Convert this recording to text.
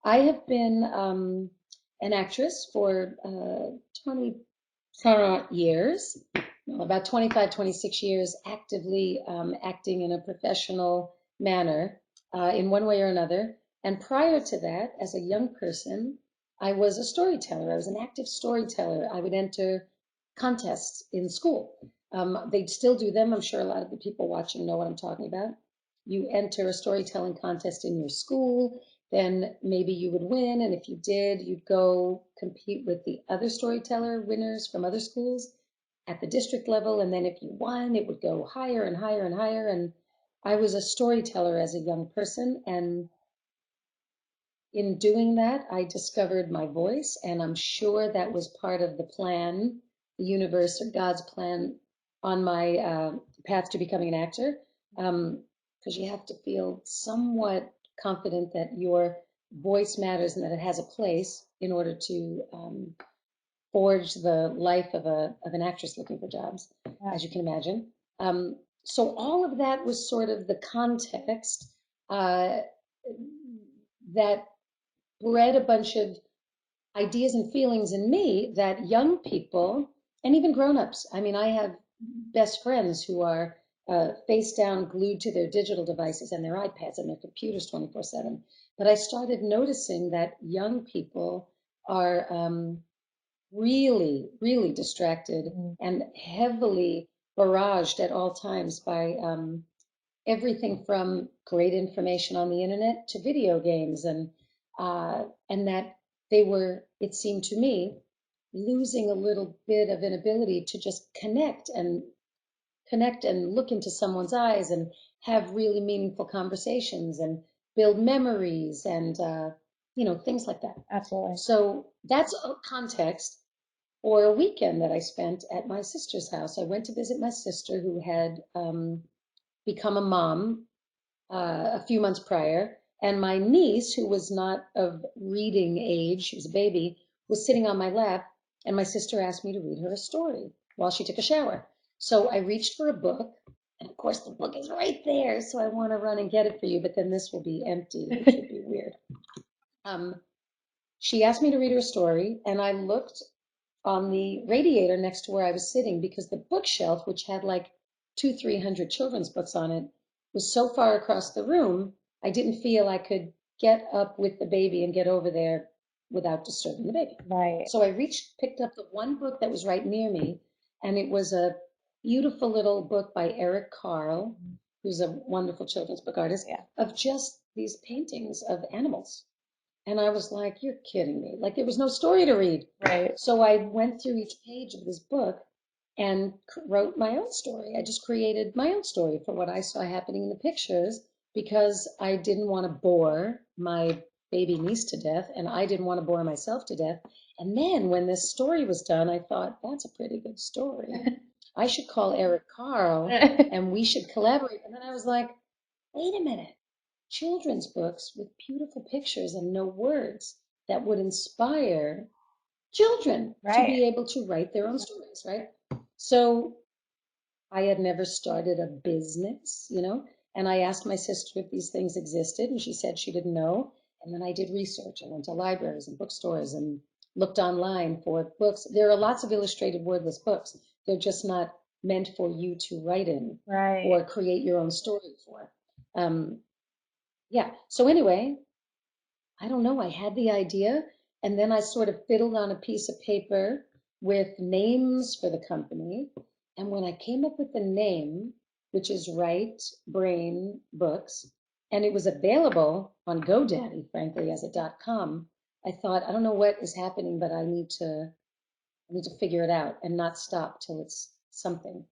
I have been an actress for 20 current years, well, about 25, 26 years, actively acting in a professional manner in one way or another. And prior to that, as a young person, I was a storyteller. I was an active storyteller. I would enter contests in school. They still do them. I'm sure a lot of the people watching know what I'm talking about. You enter a storytelling contest in your school, then maybe you would win. And if you did, you'd go compete with the other storyteller winners from other schools at the district level. And then if you won, it would go higher and higher and higher. And I was a storyteller as a young person. And in doing that, I discovered my voice. And I'm sure that was part of the plan, the universe or God's plan on my path to becoming an actor. Because you have to feel somewhat confident that your voice matters and that it has a place in order to forge the life of an actress looking for jobs, as you can imagine. So all of that was sort of the context that bred a bunch of ideas and feelings in me that young people and even grown-ups, I mean, I have best friends who are face down, glued to their digital devices and their iPads and their computers 24/7. But I started noticing that young people are really, really distracted and heavily barraged at all times by everything from great information on the internet to video games, and that they were, it seemed to me, losing a little bit of an ability to just connect and look into someone's eyes and have really meaningful conversations and build memories and things like that. Absolutely. So that's a context. Or a weekend that I spent at my sister's house. I went to visit my sister who had become a mom a few months prior, and my niece, who was not of reading age, she was a baby, was sitting on my lap, and my sister asked me to read her a story while she took a shower. So I reached for a book, and of course the book is right there, so I want to run and get it for you, but then this will be empty, which would be weird. She asked me to read her a story, and I looked on the radiator next to where I was sitting because the bookshelf, which had like 300 children's books on it, was so far across the room, I didn't feel I could get up with the baby and get over there without disturbing the baby. Right. So I picked up the one book that was right near me, and it was a beautiful little book by Eric Carle, who's a wonderful children's book artist, of just these paintings of animals. And I was like, you're kidding me. Like there was no story to read. Right. So I went through each page of this book and wrote my own story. I just created my own story for what I saw happening in the pictures because I didn't want to bore my baby niece to death and I didn't want to bore myself to death. And then when this story was done, I thought, that's a pretty good story. I should call Eric Carle and we should collaborate. And then I was like, wait a minute. Children's books with beautiful pictures and no words that would inspire children to be able to write their own stories, right? So I had never started a business, and I asked my sister if these things existed, and she said she didn't know. And then I did research. I went to libraries and bookstores and looked online for books. There are lots of illustrated wordless books. They're just not meant for you to write in or create your own story for. Yeah. So anyway, I don't know. I had the idea, and then I sort of fiddled on a piece of paper with names for the company. And when I came up with the name, which is Right Brain Books, and it was available on GoDaddy, frankly, as a .com, I thought, I don't know what is happening, but I need to figure it out and not stop till it's something.